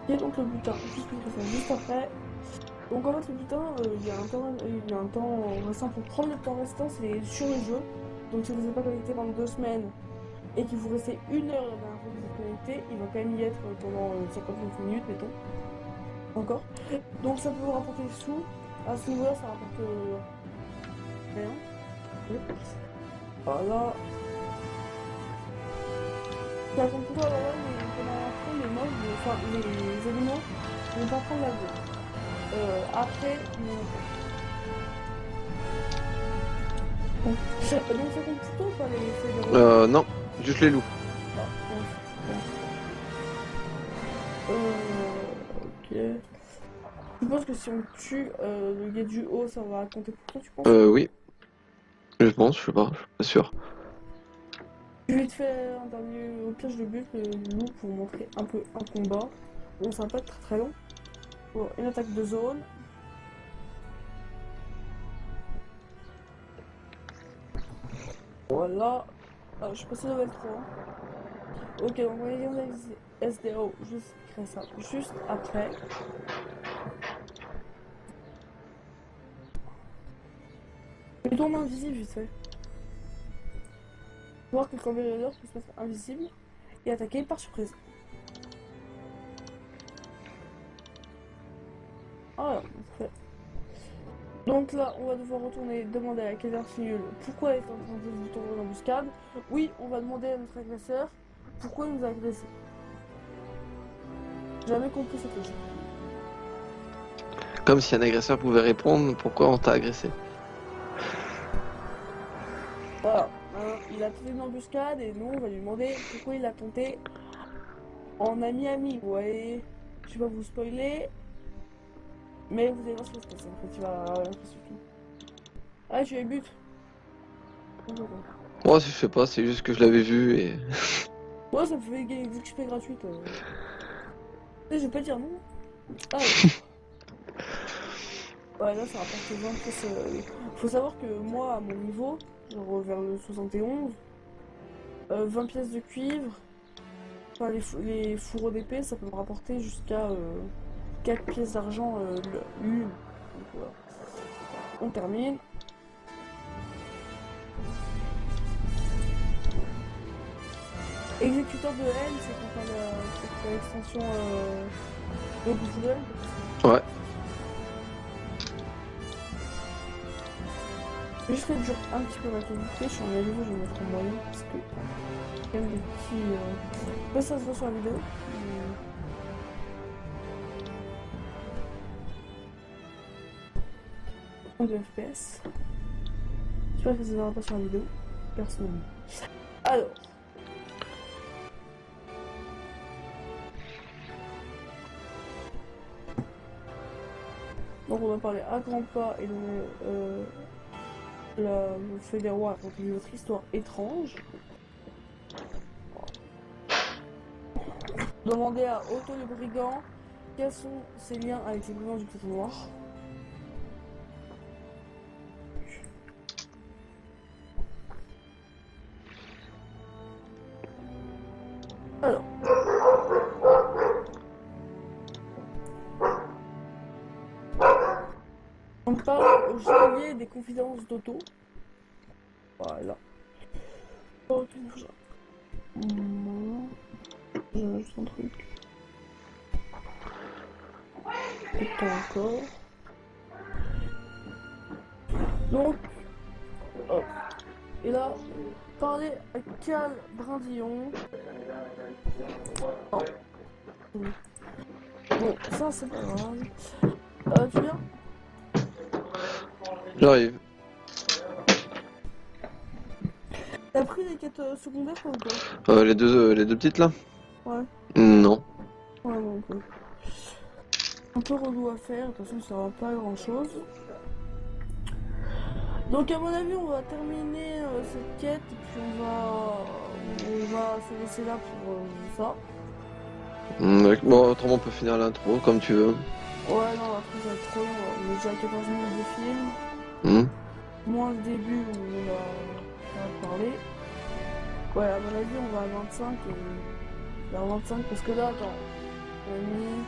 Et donc le butin, juste après. Donc en fait le butin, il y a un temps restant pour prendre le temps restant, c'est sur le jeu. Donc si vous n'êtes pas connecté pendant 2 semaines et qu'il vous restait 1 heure la dernière fois que vous êtes connecté, il va quand même y être pendant 59 minutes, mettons. Encore. Donc ça peut vous rapporter des sous. À ce niveau-là, ça rapporte rien. Voilà. Ça compte plutôt à la mais pendant l'info, les mobs, enfin les animaux, vont pas prendre la gueule. Après, ils vont donc ça compte plutôt ou pas les fédéraux? Non, juste les loups. Ah, ok. Tu penses que si on tue le gars du haut, ça va compter pour toi, tu penses? Oui. Je pense, je sais pas sûr. Je vais te faire un dernier au piège de but, le loup, pour montrer un peu un combat. Bon, ça va pas être très long. Bon, une attaque de zone. Voilà. Ah, je suis passé level 3. Ok, donc on va regarder les SDO. Juste créer ça juste après. Je vais tourner invisible vite fait. Voir que le cambrioleur peut se mettre invisible et attaquer par surprise. Voilà, parfait. Donc là, on va devoir retourner demander à Killer Filleul pourquoi elle est en train de nous tomber en embuscade. Oui, on va demander à notre agresseur pourquoi il nous a agressés. J'ai jamais compris cette logique. Comme si un agresseur pouvait répondre pourquoi on t'a agressé. Voilà, il a tenté une embuscade et nous on va lui demander pourquoi il a tenté en ami-ami. Vous voyez, je vais pas vous spoiler, mais vous allez voir ce qui va se passer. En fait, il va rien faire surtout. Ah, j'ai eu but. Moi, je sais pas, c'est juste que je l'avais vu et. Moi, ça me fait gagner vu que je paye gratuite. Je vais pas dire non. Ah, ouais, là, ça rapporte 20 plus. Faut savoir que moi, à mon niveau, genre vers le 71, 20 pièces de cuivre, enfin les fourreaux d'épée, ça peut me rapporter jusqu'à 4 pièces d'argent l'une. Donc voilà. On termine. Exécuteur de haine, c'est quand t'as l'extension de Google. Ouais. Je vais juste réduire un petit peu ma qualité, je suis en niveau, je vais mettre en moyen parce que il y a quand même des petits. Ça se voit sur la vidéo. De FPS. J'espère que ça ne verra pas sur la vidéo, personnellement. Alors. Donc on va parler à grands pas et donner le feu des rois raconte votre histoire étrange. Demandez à Otto le brigand quels sont ses liens avec les brigands du Plateau Noir. Alors. On parle au janvier des confidences d'Otto. Voilà. Ok, déjà. J'ai juste un truc. Et encore. Donc, hop. Et là, parler à Cal Brindillon. Oh. Bon, ça c'est pas grave. Tu viens? J'arrive. T'as pris les quêtes secondaires ou pas? Les deux petites là? Ouais. Non. Ouais, bon, ok. Un peu relou à faire, de toute façon ça va pas grand chose. Donc à mon avis on va terminer cette quête et puis on va se laisser là pour ça. Bon, autrement, on peut finir l'intro comme tu veux. Ouais, non, après ça va être trop long. On est déjà à 14 minutes de film. Hmm. Moins le début où on a parlé. Ouais, à mon avis, on va à 25 et vers 25 parce que là, attends. On a mis.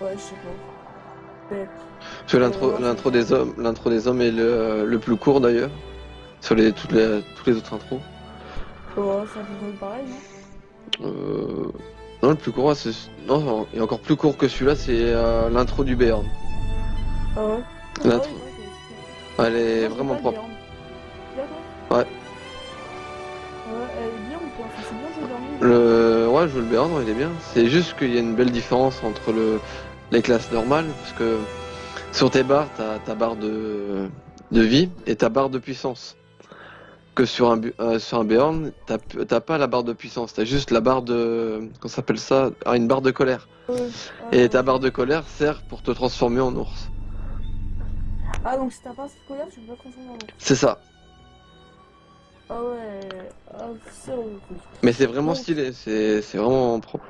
Ouais, je sais pas. Peut-être. Parce que l'intro des hommes est le plus court d'ailleurs. Sur toutes les autres intros. Ouais, c'est à peu près pareil, non? Non, le plus court, non, il est encore plus court que celui-là, c'est l'intro du Béarn. Ah ouais? L'intro. Ouais, Elle est moi, vraiment j'ai pas propre. le D'accord. Ouais. Ouais, elle est bien ou quoi? Enfin, c'est bien joué dernier. Ouais, je joue le Béarn, il est bien. C'est juste qu'il y a une belle différence entre les classes normales, parce que sur tes barres, t'as ta barre de vie et ta barre de puissance. Que sur un Béarn, t'as pas la barre de puissance, t'as juste la barre de... Comment ça s'appelle ça? Ah, une barre de colère. Ouais. Et ta barre de colère sert pour te transformer en ours. Ah, donc si t'as pas cette colère, tu peux pas transformer en ours. C'est ça. Ah ouais. Ah, c'est le truc. Mais c'est vraiment Donc, stylé, c'est vraiment propre.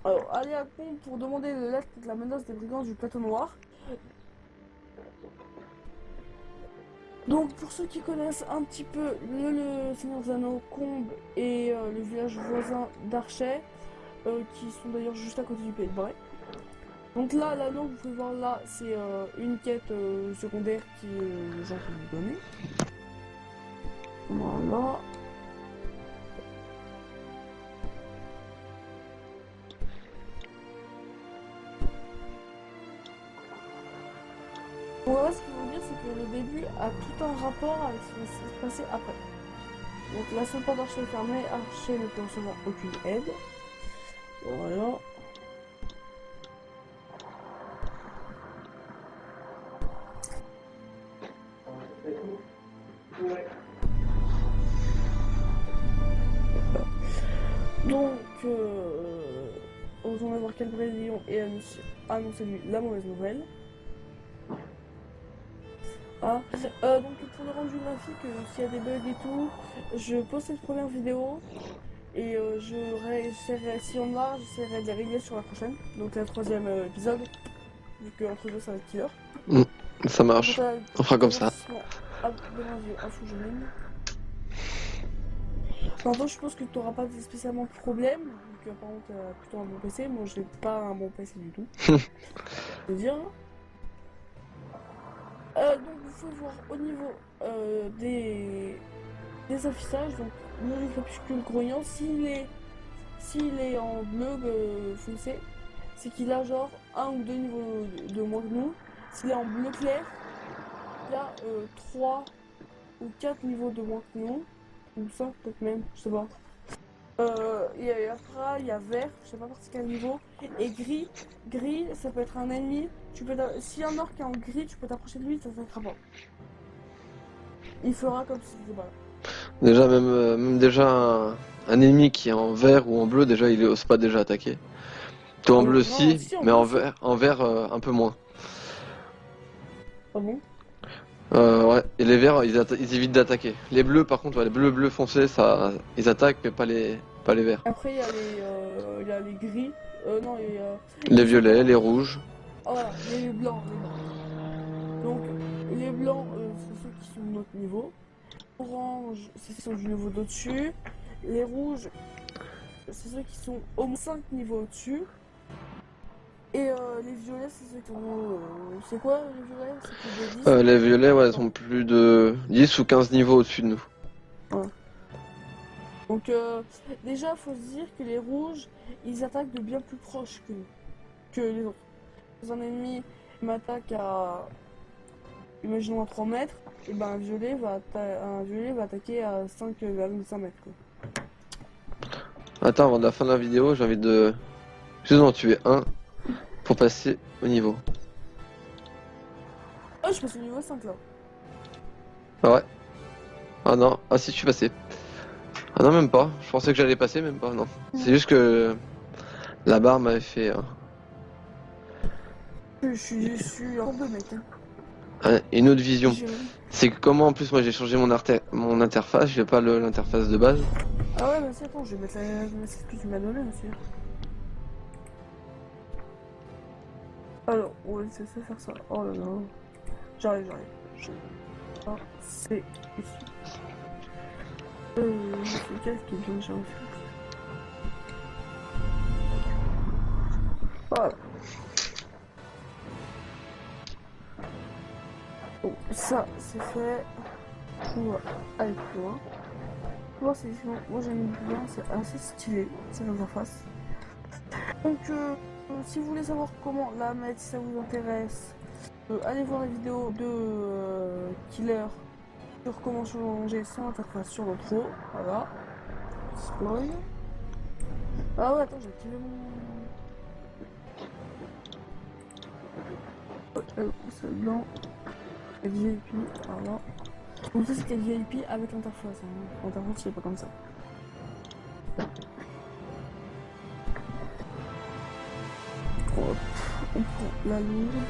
alors, allez à compte pour demander de l'aide contre la menace des brigands du plateau noir. Donc, pour ceux qui connaissent un petit peu le Seigneur des Anneaux, Combe et le village voisin d'Archet, qui sont d'ailleurs juste à côté du Pays de Bray. Donc là, l'anneau, vous pouvez voir là, c'est une quête secondaire qui est gens qui nous donner. Voilà. Ouais, ce qu'il faut dire, c'est que le début a tout un rapport avec ce qui va se passer après. Donc la seule porte d'Archet est fermée, Archet ne peut recevoir aucune aide. Voilà. Donc, autant voir quel Brésilien et annoncé lui la mauvaise nouvelle. Ah, donc pour le rendu graphique, s'il y a des bugs et tout, je pose cette première vidéo et j'essaierai, s'il y en a, j'essaierai de les régler sur la prochaine, donc la troisième épisode, vu que entre deux ça va être killer. Ça marche, on fera comme ça. Maintenant, je pense que tu n'auras pas spécialement de problème, vu que apparemment tu as plutôt un bon PC, moi j'ai pas un bon PC du tout. Je veux dire. Donc vous pouvez voir au niveau des affichages, donc le crépuscule grognant, s'il est en bleu foncé, c'est qu'il a genre un ou deux niveaux de moins que nous. S'il est en bleu clair, il a 3 ou 4 niveaux de moins que nous, ou 5 peut-être même, je sais pas. Et après il y a vert, je sais pas par quel niveau, et gris ça peut être un ennemi, si un orc est en gris tu peux t'approcher de lui, ça t'attaquera pas. Il fera comme si c'était pas là. Déjà, même déjà un ennemi qui est en vert ou en bleu, déjà il ose pas déjà attaquer. Toi en bleu Non, si, si, mais en vert un peu moins. Ah bon? Ouais, et les verts ils évitent d'attaquer. Les bleus par contre, ouais, les bleus foncés, ça, ils attaquent mais pas les verts. Après il y a les gris, non Les violets, les rouges. voilà, les blancs, Donc les blancs c'est ceux qui sont de notre niveau. Orange, c'est ceux qui sont du niveau d'au-dessus. Les rouges, c'est ceux qui sont au moins 5 niveaux au-dessus. Et les violets, c'est ceux qui ont... c'est quoi les violets? C'est plus de 10? Les violets, ouais, ils sont plus de 10 ou 15 niveaux au-dessus de nous. Ouais. Donc déjà, faut se dire que les rouges, ils attaquent de bien plus proche que les autres. Si un ennemi m'attaque à... imaginons à 3 mètres, et ben un violet va attaquer à 5,5 mètres. Quoi. Attends, avant la fin de la vidéo, j'ai envie de juste en tuer un pour passer au niveau. Oh, je passe au niveau 5 là. Ah ouais. Ah non, ah si, je suis passé. Ah non, même pas. Je pensais que j'allais passer, même pas, non. C'est juste que la barre m'avait fait... Je suis en 2 mec. Hein. Une autre vision. C'est que comment en plus moi j'ai changé mon interface, j'ai pas l'interface de base. Ah ouais, vas-y, attends, je vais mettre ce que tu m'as donné aussi. Alors, on va essayer de faire ça. Oh là là. J'arrive. Ah, c'est ici. C'est lequel qui est bien, j'arrive. Voilà. Bon, ça, c'est fait. On va aller plus loin. Moi, j'aime bien, c'est assez stylé, cette interface. Donc, si vous voulez savoir comment la mettre, si ça vous intéresse, allez voir la vidéo de Killer sur comment changer son interface sur l'intro. Voilà. Spoil. Ah ouais, attends, j'ai activé mon. C'est blanc. VIP, voilà. Donc ça c'était VIP avec l'interface. Hein. L'interface c'est pas comme ça. Hop, on prend la lourde.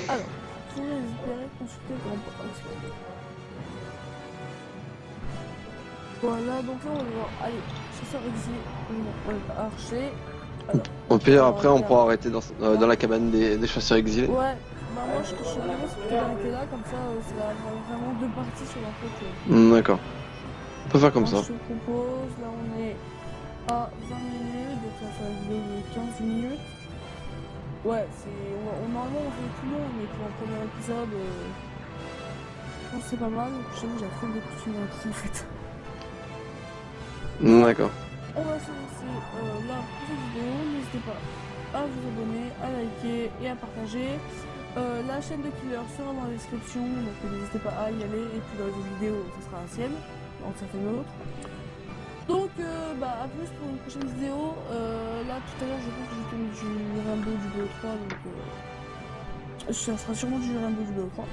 Alors, pour espérer consulter le grand poste. Voilà, donc là on va voir. Allez, chasseur exilé, on va archer. Alors, Au pire, après, on pourra arrêter dans la cabane des chasseurs exilés. ouais, bah moi je sais vraiment si tu peux arrêter là, comme ça ça va avoir vraiment deux parties sur la photo. D'accord. On peut faire comme ça. Je te propose, là on est à 20 minutes, donc ça fait une vidéo de 15 minutes. Ouais, normalement on fait tout long, mais pour un premier épisode, je pense que c'est pas mal. Je sais que j'ai fait des petites en fait. D'accord. On va se laisser là pour cette vidéo. N'hésitez pas à vous abonner, à liker et à partager. La chaîne de Killer sera dans la description, donc n'hésitez pas à y aller. Et puis dans les autres vidéos, ce sera la sienne, donc ça fait l'autre. Donc à plus pour une prochaine vidéo. Là tout à l'heure je pense que j'ai tourné du Rainbow du BO3, donc ça sera sûrement du Rainbow du BO3.